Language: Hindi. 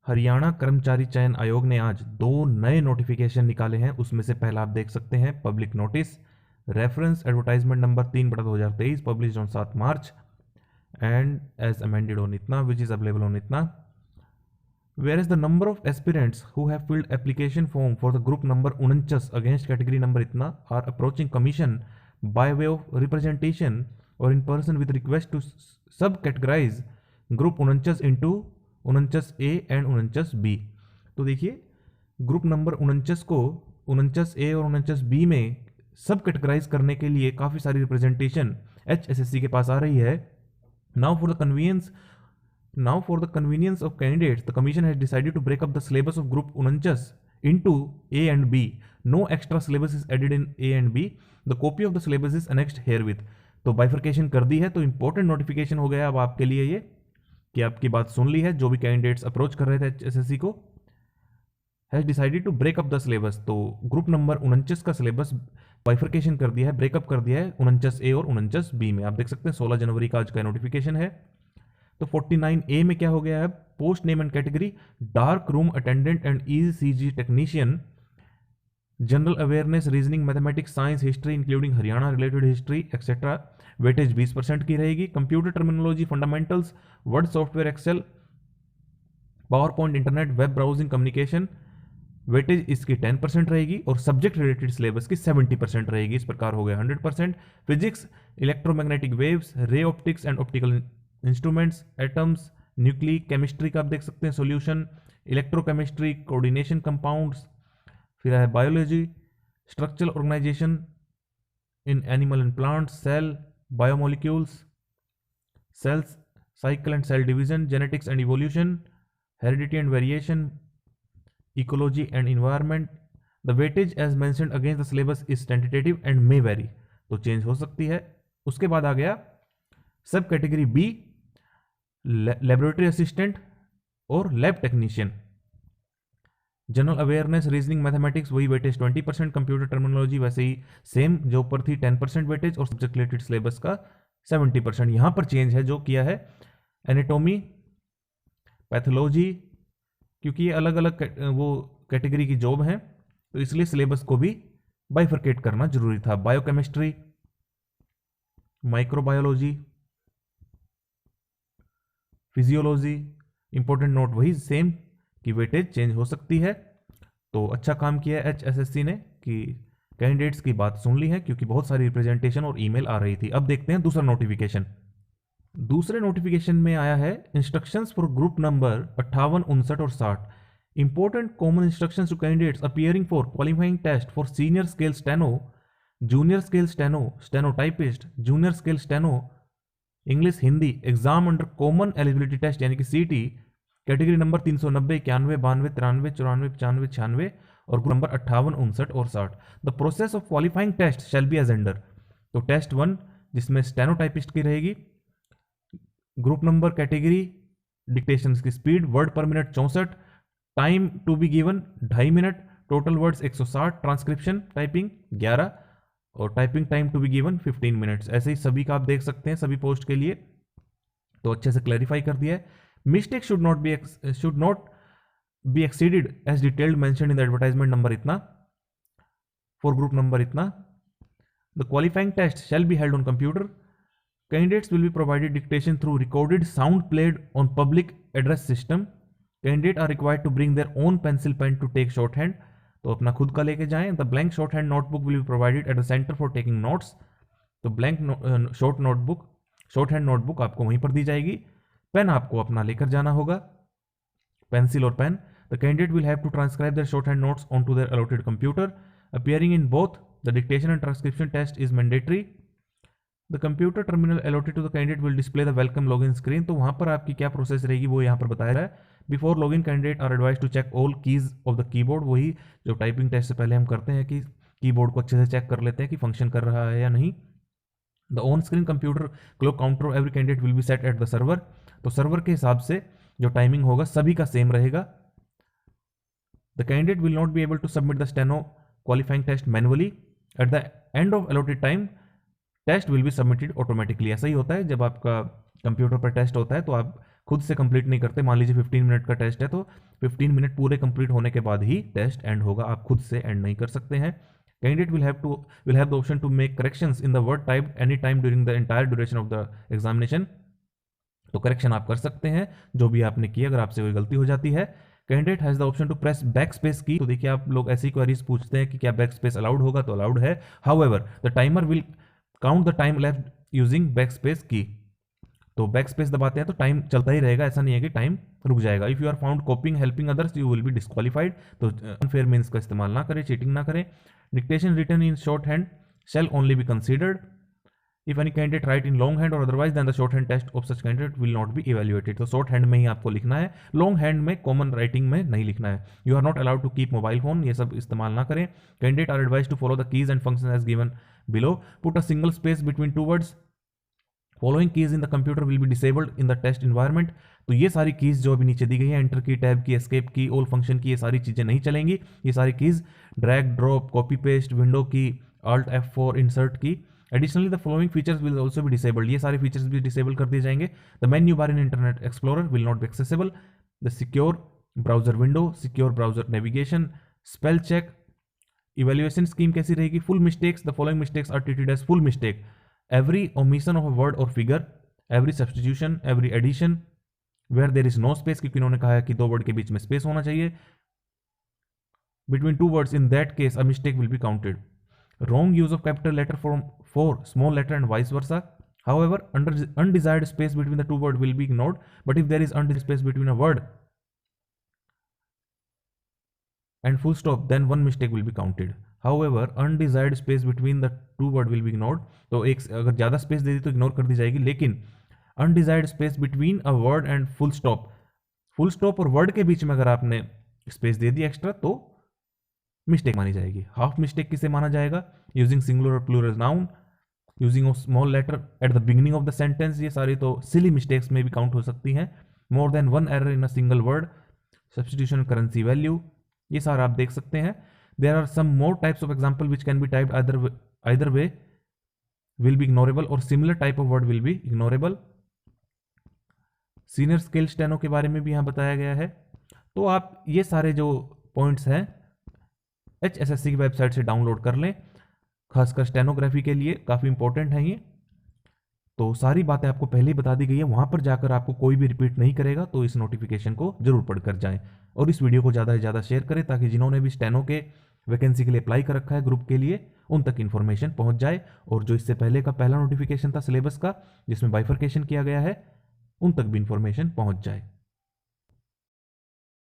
हरियाणा कर्मचारी चयन आयोग ने आज 2 नए नोटिफिकेशन निकाले हैं। उसमें से पहला आप देख सकते हैं, public notice reference advertisement number 3/2023 published on 7 March and as amended on इतना विच इज अवेलेबल ऑन इतना। Whereas the number of aspirants who have filled application form for the group number 49 against category number itna are approaching commission by way of representation or in person with request to subcategorize group 49 into 49A and 49B। तो देखिए, ग्रुप नंबर 49 को 49A और 49B में सब कैटेगराइज करने के लिए काफ़ी सारी रिप्रेजेंटेशन HSSC के पास आ रही है। Now for the convenience of candidates, the commission has decided to break up the syllabus of group 49 into A and B. No extra syllabus is added in A and B. The copy of the syllabus is annexed herewith. तो बाइफर्केशन कर दी है। तो इंपॉर्टेंट नोटिफिकेशन हो गया अब आपके लिए ये कि आपकी बात सुन ली है। जो भी कैंडिडेट्स अप्रोच कर रहे थे HSSC को, has decided to break up the syllabus. तो ग्रुप नंबर 49 का सिलेबस बाइफर्केशन कर दिया है, ब्रेकअप कर दिया है 49A और 49B में। आप देख सकते हैं 16 जनवरी का आज का नोटिफिकेशन है। तो 49A में क्या हो गया है, post name and category dark room attendant and ECG technician, general awareness, reasoning, mathematics, science, history including Haryana related history etcetera, weightage 20% की रहेगी। Computer terminology, fundamentals, Word, software, Excel, PowerPoint, internet, web browsing, communication, weightage इसकी 10% रहेगी और सब्जेक्ट रिलेटेड सिलेबस की 70% रहेगी। इस प्रकार हो गया 100%। Physics, electromagnetic waves, ray optics and optical instruments, atoms, nucleic chemistry का आप देख सकते हैं सॉल्यूशन, इलेक्ट्रोकेमिस्ट्री, कोऑर्डिनेशन कंपाउंड्स, फिर है biology, structural organisation in animal and plants, cell, biomolecules, cells cycle and cell division, genetics and evolution, heredity and variation, ecology and environment. The weightage as mentioned against the syllabus is tentative and may vary, तो चेंज हो सकती है। उसके बाद आ गया sub category B, laboratory assistant और lab technician, general awareness, reasoning, mathematics वही वेटेज 20%, कंप्यूटर टर्मिनोलॉजी वैसे ही सेम जो ऊपर थी 10% वेटेज और सब्जेक्ट रिलेटेड सिलेबस का 70%। यहां पर चेंज है जो किया है एनाटॉमी, पैथोलॉजी, क्योंकि ये अलग अलग वो कैटेगरी की जॉब है तो इसलिए सिलेबस को भी बाइफर्केट करना जरूरी था। Biochemistry, microbiology, physiology, important note वही सेम कि वेटेज चेंज हो सकती है। तो अच्छा काम किया है HSSC ने कि कैंडिडेट्स की बात सुन ली है, क्योंकि बहुत सारी रिप्रेजेंटेशन और ईमेल आ रही थी। अब देखते हैं दूसरा नोटिफिकेशन। दूसरे नोटिफिकेशन में आया है इंस्ट्रक्शंस फॉर ग्रुप नंबर 58, 59 और 60। Important common instructions to candidates appearing for qualifying test for senior scale steno, junior scale steno, stenotypist, junior scale steno, English Hindi exam under common eligibility test यानी कि CT, कैटेगरी नंबर 390, 91, 92, 93, 94, 95, 96 और ग्रुप नंबर 58, 59 और 60। The process of qualifying test shall be as under. तो टेस्ट 1 जिसमें स्टेनोटाइपिस्ट की रहेगी, ग्रुप नंबर, कैटेगरी, डिक्टेशन की speed, word per minute 64, time to be given 2.5 minute, total words 160, transcription typing 11 और typing time to be given 15 minutes. ऐसे ही सभी का आप देख सकते हैं सभी पोस्ट के लिए। तो अच्छे से क्लैरिफाई कर दिया है। Mistake should not be exceeded as detailed mention in the advertisement number इतना फॉर ग्रुप नंबर इतना। The qualifying test shall be held on computer. Candidates will be provided dictation through recorded sound played on public address system. Candidates are required to bring their own pencil pen to take shorthand. तो अपना खुद का लेके जाएं। The blank shorthand notebook will be provided at the center for taking notes. तो blank shorthand notebook आपको वहीं पर दी जाएगी। पेन आपको अपना लेकर जाना होगा, पेंसिल और pen. The candidate will have to transcribe their shorthand notes onto their allotted computer. Appearing in both the dictation and transcription test is mandatory. The computer terminal allotted to the candidate will display the welcome login screen. तो वहां पर आपकी क्या प्रोसेस रहेगी वो यहाँ पर बताया है। Before login candidate are advise to check all keys of the keyboard. वही जो टाइपिंग टेस्ट से पहले हम करते हैं कि कीबोर्ड को अच्छे से चेक कर लेते हैं कि फंक्शन कर रहा है या नहीं। The on screen computer clock counter of every candidate will be set at the server. तो सर्वर के हिसाब से जो टाइमिंग होगा सभी का सेम रहेगा। The candidate will not be able to submit the steno qualifying test manually. At the end of allotted time test will be submitted automatically. ऐसा ही होता है जब आपका कंप्यूटर पर टेस्ट होता है तो आप खुद से कंप्लीट नहीं करते। मान लीजिए 15 मिनट का टेस्ट है तो 15 मिनट पूरे कंप्लीट होने के बाद ही टेस्ट एंड होगा, आप खुद से एंड नहीं कर सकते हैं। Candidate will have the option to make corrections in the word typed any time during the entire duration of the examination। तो करेक्शन आप कर सकते हैं जो भी आपने किया, अगर आपसे कोई गलती हो जाती है। Candidate has the option to press backspace key. तो देखिए आप लोग ऐसी क्वेरीज पूछते हैं कि क्या बैक स्पेस अलाउड होगा, तो अलाउड है। However the timer will count the time left using back space key. तो बैक स्पेस दबाते हैं तो टाइम चलता ही रहेगा, ऐसा नहीं है कि टाइम रुक जाएगा। If you are found copying helping others you will be disqualified. तो अनफेयर मीन्स का इस्तेमाल ना करें, चीटिंग ना करें। Dictation written in shorthand shall only be considered if any candidate write in long hand or otherwise then the short hand test of such candidate will not be evaluated। तो शॉर्ट हैंड में ही आपको लिखना है, लॉन्ग हैंड में कॉमन राइटिंग में नहीं लिखना है। You are not allowed to keep mobile phone, ये सब इस्तेमाल ना करें। Candidate are advise to follow the keys and function as given below. Put a single space between two words. Following keys in the computer will be disabled in the test environment. तो ये सारी कीज जो अभी नीचे दी गई है, एंटर की, टैब की, एस्केप की, ऑल फंक्शन की, ये सारी चीजें नहीं चलेंगी। ये सारी keys drag drop copy paste window key, Alt F4 insert key. Additionally the following features will also be disabled. ये सारे फीचर्स भी डिसेबल कर दिए जाएंगे। The menu bar in Internet Explorer will not be accessible. The secure browser window, secure browser navigation, spell check. Evaluation scheme कैसी रहेगी? Full mistakes, the following mistakes are treated as full mistake. Every omission of a word और figure, every substitution, every addition where there is no space, क्योंकि उन्होंने कहा है कि दो वर्ड के बीच में स्पेस होना चाहिए। Between two words in that case a mistake will be counted. Wrong use of capital letter for small letter and vice versa. However, undesired space between the two words will be ignored, but if there is undesired space between a word and full stop, then one mistake will be counted. However, undesired space between the two words will be ignored. तो एक अगर ज़्यादा स्पेस दे दी तो इग्नोर कर दी जाएगी, लेकिन undesired space between a word and full stop और वर्ड के बीच में अगर आपने स्पेस दे दी एक्स्ट्रा तो मिस्टेक मानी जाएगी। हाफ मिस्टेक किसे माना जाएगा? यूजिंग सिंगुलर और plural noun, using small letter at the beginning of the sentence, ये सारी तो सिली मिस्टेक्स में भी काउंट हो सकती हैं। More than one error in a single word, substitution currency value, ये सारा आप देख सकते हैं। There are some more types of example which can be typed either way will be ignorable और similar type of word will be ignorable। Senior skill steno के बारे में भी यहाँ बताया गया है। तो आप ये सारे जो पॉइंट्स हैं HSSC की वेबसाइट से डाउनलोड कर लें, खासकर स्टेनोग्राफी के लिए काफ़ी इंपॉर्टेंट है ये। तो सारी बातें आपको पहले ही बता दी गई है, वहाँ पर जाकर आपको कोई भी रिपीट नहीं करेगा, तो इस नोटिफिकेशन को जरूर पढ़कर जाएं और इस वीडियो को ज़्यादा से ज़्यादा शेयर करें ताकि जिन्होंने भी स्टेनो के वैकेंसी के लिए अप्लाई कर रखा है ग्रुप के लिए, उन तक इन्फॉर्मेशन पहुँच जाए। और जो इससे पहले का पहला नोटिफिकेशन था सिलेबस का जिसमें बाइफर्केशन किया गया है, उन तक भी इन्फॉर्मेशन पहुँच जाए।